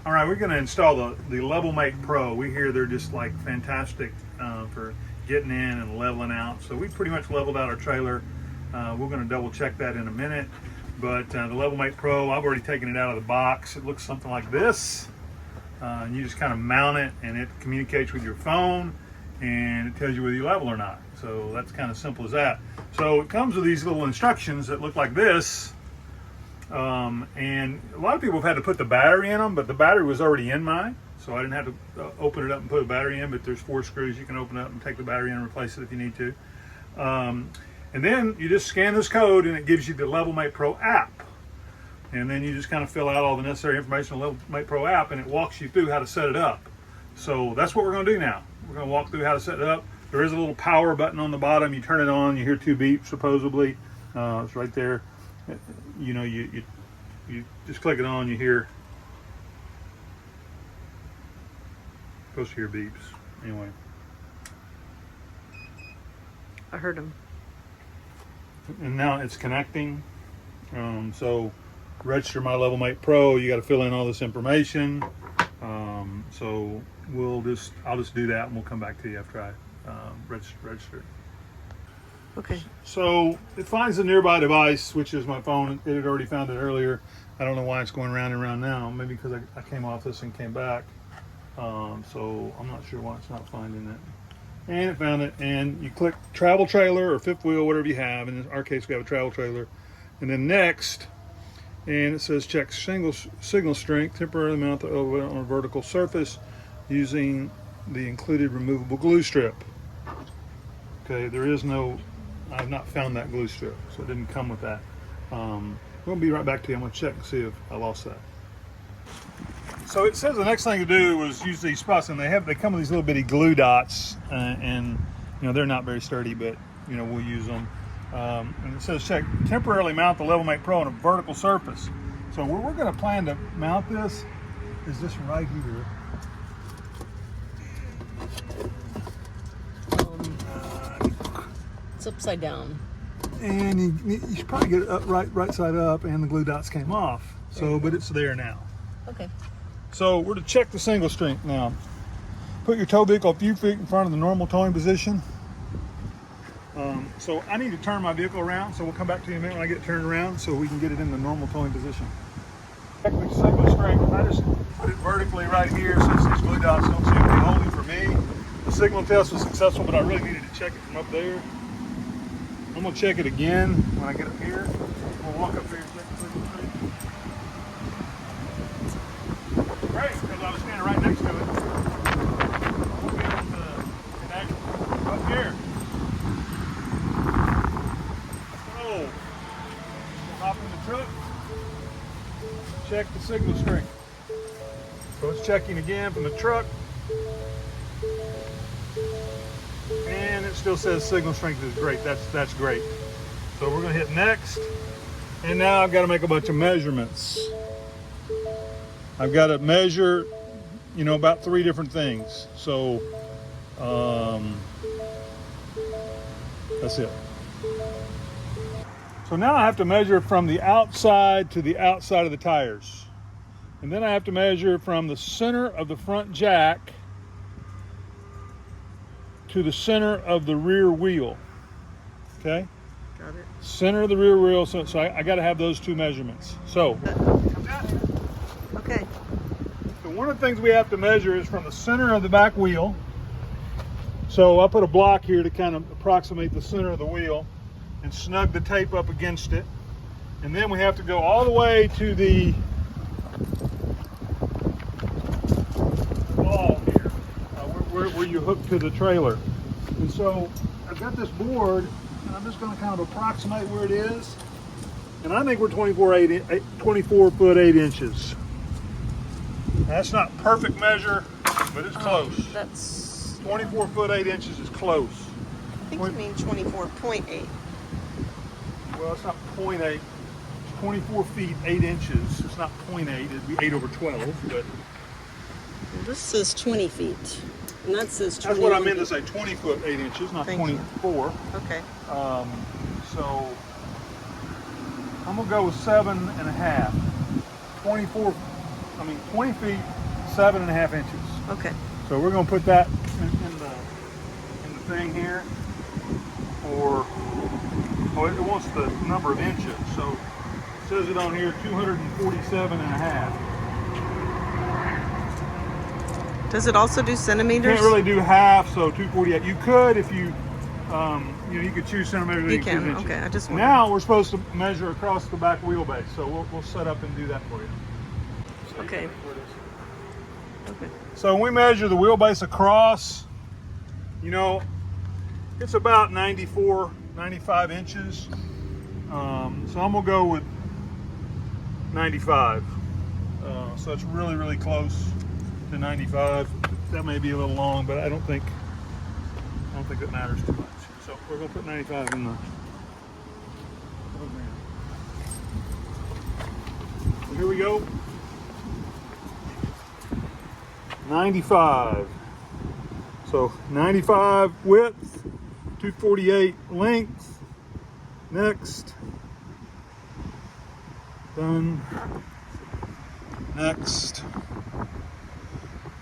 All right, we're going to install the LevelMate Pro. We hear they're just like fantastic for getting in and leveling out. So we pretty much leveled out our trailer. We're going to double check that in a minute. But the LevelMate Pro, I've already taken it out of the box. It looks something like this. And you just kind of mount it and it communicates with your phone and it tells you whether you level or not. So that's kind of simple as that. So it comes with these little instructions that look like this. And a lot of people have had to put the battery in them, but the battery was already in mine, so I didn't have to open it up and put a battery in. But there's 4 screws you can open up and take the battery in and replace it if you need to. And then you just scan this code and it gives you the LevelMate Pro app. And then you just kind of fill out all the necessary information on the LevelMate Pro app and it walks you through how to set it up. So that's what we're going to do now. We're going to walk through how to set it up. There is a little power button on the bottom. You turn it on, you hear 2 beeps supposedly. It's right there. You know, you just click it on, you hear, supposed to hear beeps. Anyway. I heard them. And now it's connecting. So register my LevelMate Pro. You got to fill in all this information. So I'll just do that and we'll come back to you after I register it. Okay. So it finds the nearby device, which is my phone. It had already found it earlier. I don't know why it's going round and round now. Maybe because I came off this and came back. So I'm not sure why it's not finding it. And it found it. And you click travel trailer or fifth wheel, whatever you have. In our case, we have a travel trailer. And then next, and it says check signal strength, temporarily mount the oven on a vertical surface using the included removable glue strip. Okay, I've not found that glue strip, so it didn't come with that. We'll be right back to you. I'm going to check and see if I lost that. So it says the next thing to do was use these spots, and they come with these little bitty glue dots, and you know they're not very sturdy, but you know we'll use them. And it says check temporarily mount the LevelMate Pro on a vertical surface. So where we're going to plan to mount this is this right here. It's upside down. And you should probably get it up right side up, and the glue dots came off. So, but it's there now. Okay. So we're to check the single strength now. Put your tow vehicle a few feet in front of the normal towing position. So I need to turn my vehicle around, so we'll come back to you in a minute when I get it turned around so we can get it in the normal towing position. Check the single strength. I just put it vertically right here since these glue dots don't seem to be holding for me. The signal test was successful, but I really needed to check it from up there. I'm going to check it again when I get up here. We'll walk up here and check the signal strength. Great, because I was standing right next to it. We'll be able to connect up here. So, we'll hop in the truck, check the signal strength. So it's checking again from the truck. And it still says signal strength is great. That's great. So we're going to hit next. And now I've got to make a bunch of measurements. I've got to measure, you know, about 3 different things. So that's it. So now I have to measure from the outside to the outside of the tires. And then I have to measure from the center of the front jack to the center of the rear wheel. Okay? Got it. Center of the rear wheel, so I got to have those 2 measurements. So, Okay. so one of the things we have to measure is from the center of the back wheel. So I put a block here to kind of approximate the center of the wheel and snug the tape up against it. And then we have to go all the way to the ball here, where you hook to the trailer. And so I've got this board, and I'm just going to kind of approximate where it is. And I think we're 24 foot 8 inches. That's not perfect measure, but it's close. That's 24 foot 8 inches is close. I think you mean 24.8. Well, it's not 0.8. It's 24 feet 8 inches. It's not 0.8. It'd be 8 over 12. But Well, this says 20 feet, and that says 20. that's what I meant to say. 20 foot 8 inches, not Thank you. 24. Okay. So I'm gonna go with 7.5. 24 20 feet, 7.5 inches. Okay. So we're going to put that in the thing here, or it wants the number of inches. So it says it on here, 247.5. Does it also do centimeters? You can't really do half, so 248. You could if you, you could choose centimeters. You can. Okay, I just wondered. Now we're supposed to measure across the back wheelbase, so we'll set up and do that for you. So Okay. Okay. So when we measure the wheelbase across, it's about 94, 95 inches. So I'm gonna go with 95. So it's really, really close to 95. That may be a little long, but I don't think it matters too much. So we're gonna put 95 in the program. So here we go. 95. So 95 width, 248 length. Next. Done. Next.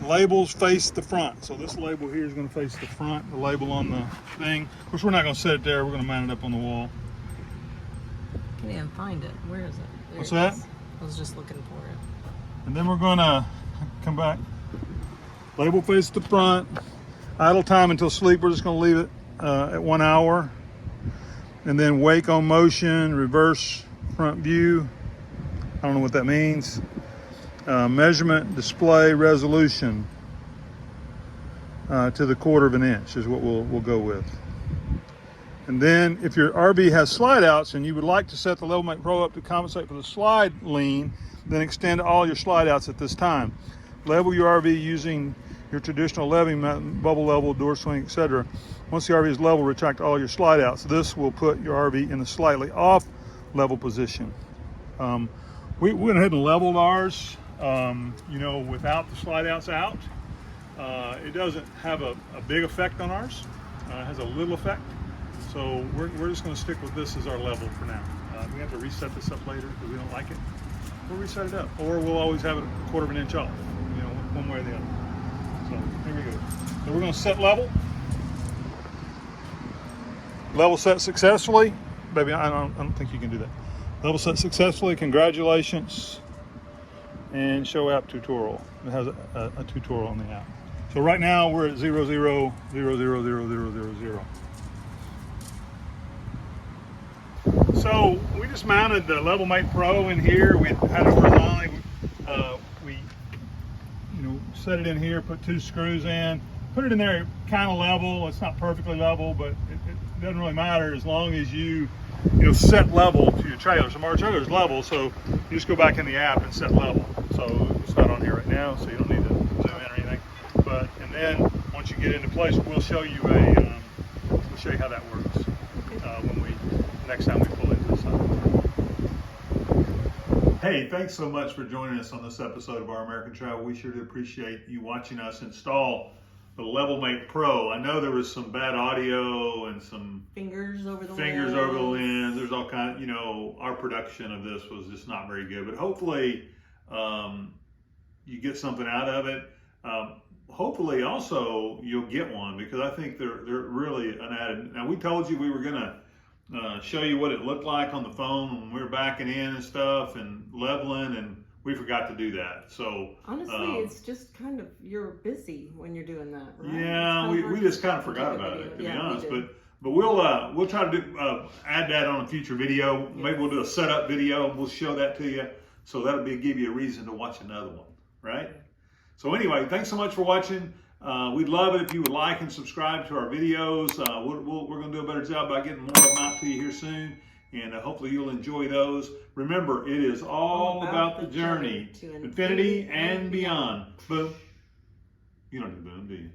Labels face the front. So this label here is going to face the front, the label on the thing. Of course, we're not going to set it there. We're going to mount it up on the wall. Can't even find it. Where is it? There What's it that? is. I was just looking for it. And then we're going to come back. Label face the front. Idle time until sleep. We're just going to leave it at 1 hour. And then wake on motion, reverse front view. I don't know what that means. Measurement, display, resolution to the 1/4 inch is what we'll go with. And then if your RV has slide outs and you would like to set the LevelMate Pro up to compensate for the slide lean, then extend all your slide outs at this time. Level your RV using your traditional leveling method, bubble level, door swing, etc. Once the RV is level, retract all your slide outs. This will put your RV in the slightly off level position. We went ahead and leveled ours, without the slide outs out. It doesn't have a big effect on ours. It has a little effect. So we're just going to stick with this as our level for now. We have to reset this up later because we don't like it. We'll reset it up, or we'll always have it 1/4 inch off, one way or the other. So here we go. So we're going to set level. Level set successfully. Baby, I don't think you can do that. Level set successfully. Congratulations. And show app tutorial. It has a tutorial on the app. So right now we're at 0.0000000. So we just mounted the LevelMate Pro in here. We had it horizontally. We set it in here, put 2 screws in, put it in there kind of level. It's not perfectly level, but it doesn't really matter as long as you set level to your trailer. So our trailer is level, so you just go back in the app and set level. So it's not on here right now, so you don't need to zoom in or anything. And then once you get into place, we'll show you how that works next time we pull into the sun. Hey, thanks so much for joining us on this episode of UrAmericanTravel. We sure do appreciate you watching us install the LevelMate Pro. I know there was some bad audio and some Fingers over the lens. There's all kind of, our production of this was just not very good. But hopefully you get something out of it. Hopefully also you'll get one, because I think they're really an added. Now, we told you we were going to show you what it looked like on the phone when we were backing in and stuff and leveling, and we forgot to do that. So honestly, it's just kind of, you're busy when you're doing that, right? Yeah, we just kind of forgot about it, to be honest. But we'll try to add that on a future video. Yes. Maybe we'll do a setup video. We'll show that to you. So that'll give you a reason to watch another one, right? Okay. So anyway, thanks so much for watching. We'd love it if you would like and subscribe to our videos. We're going to do a better job by getting more of them out to you here soon, and hopefully you'll enjoy those. Remember, it is all about the journey to infinity and beyond. Boom. You don't do boom, do you?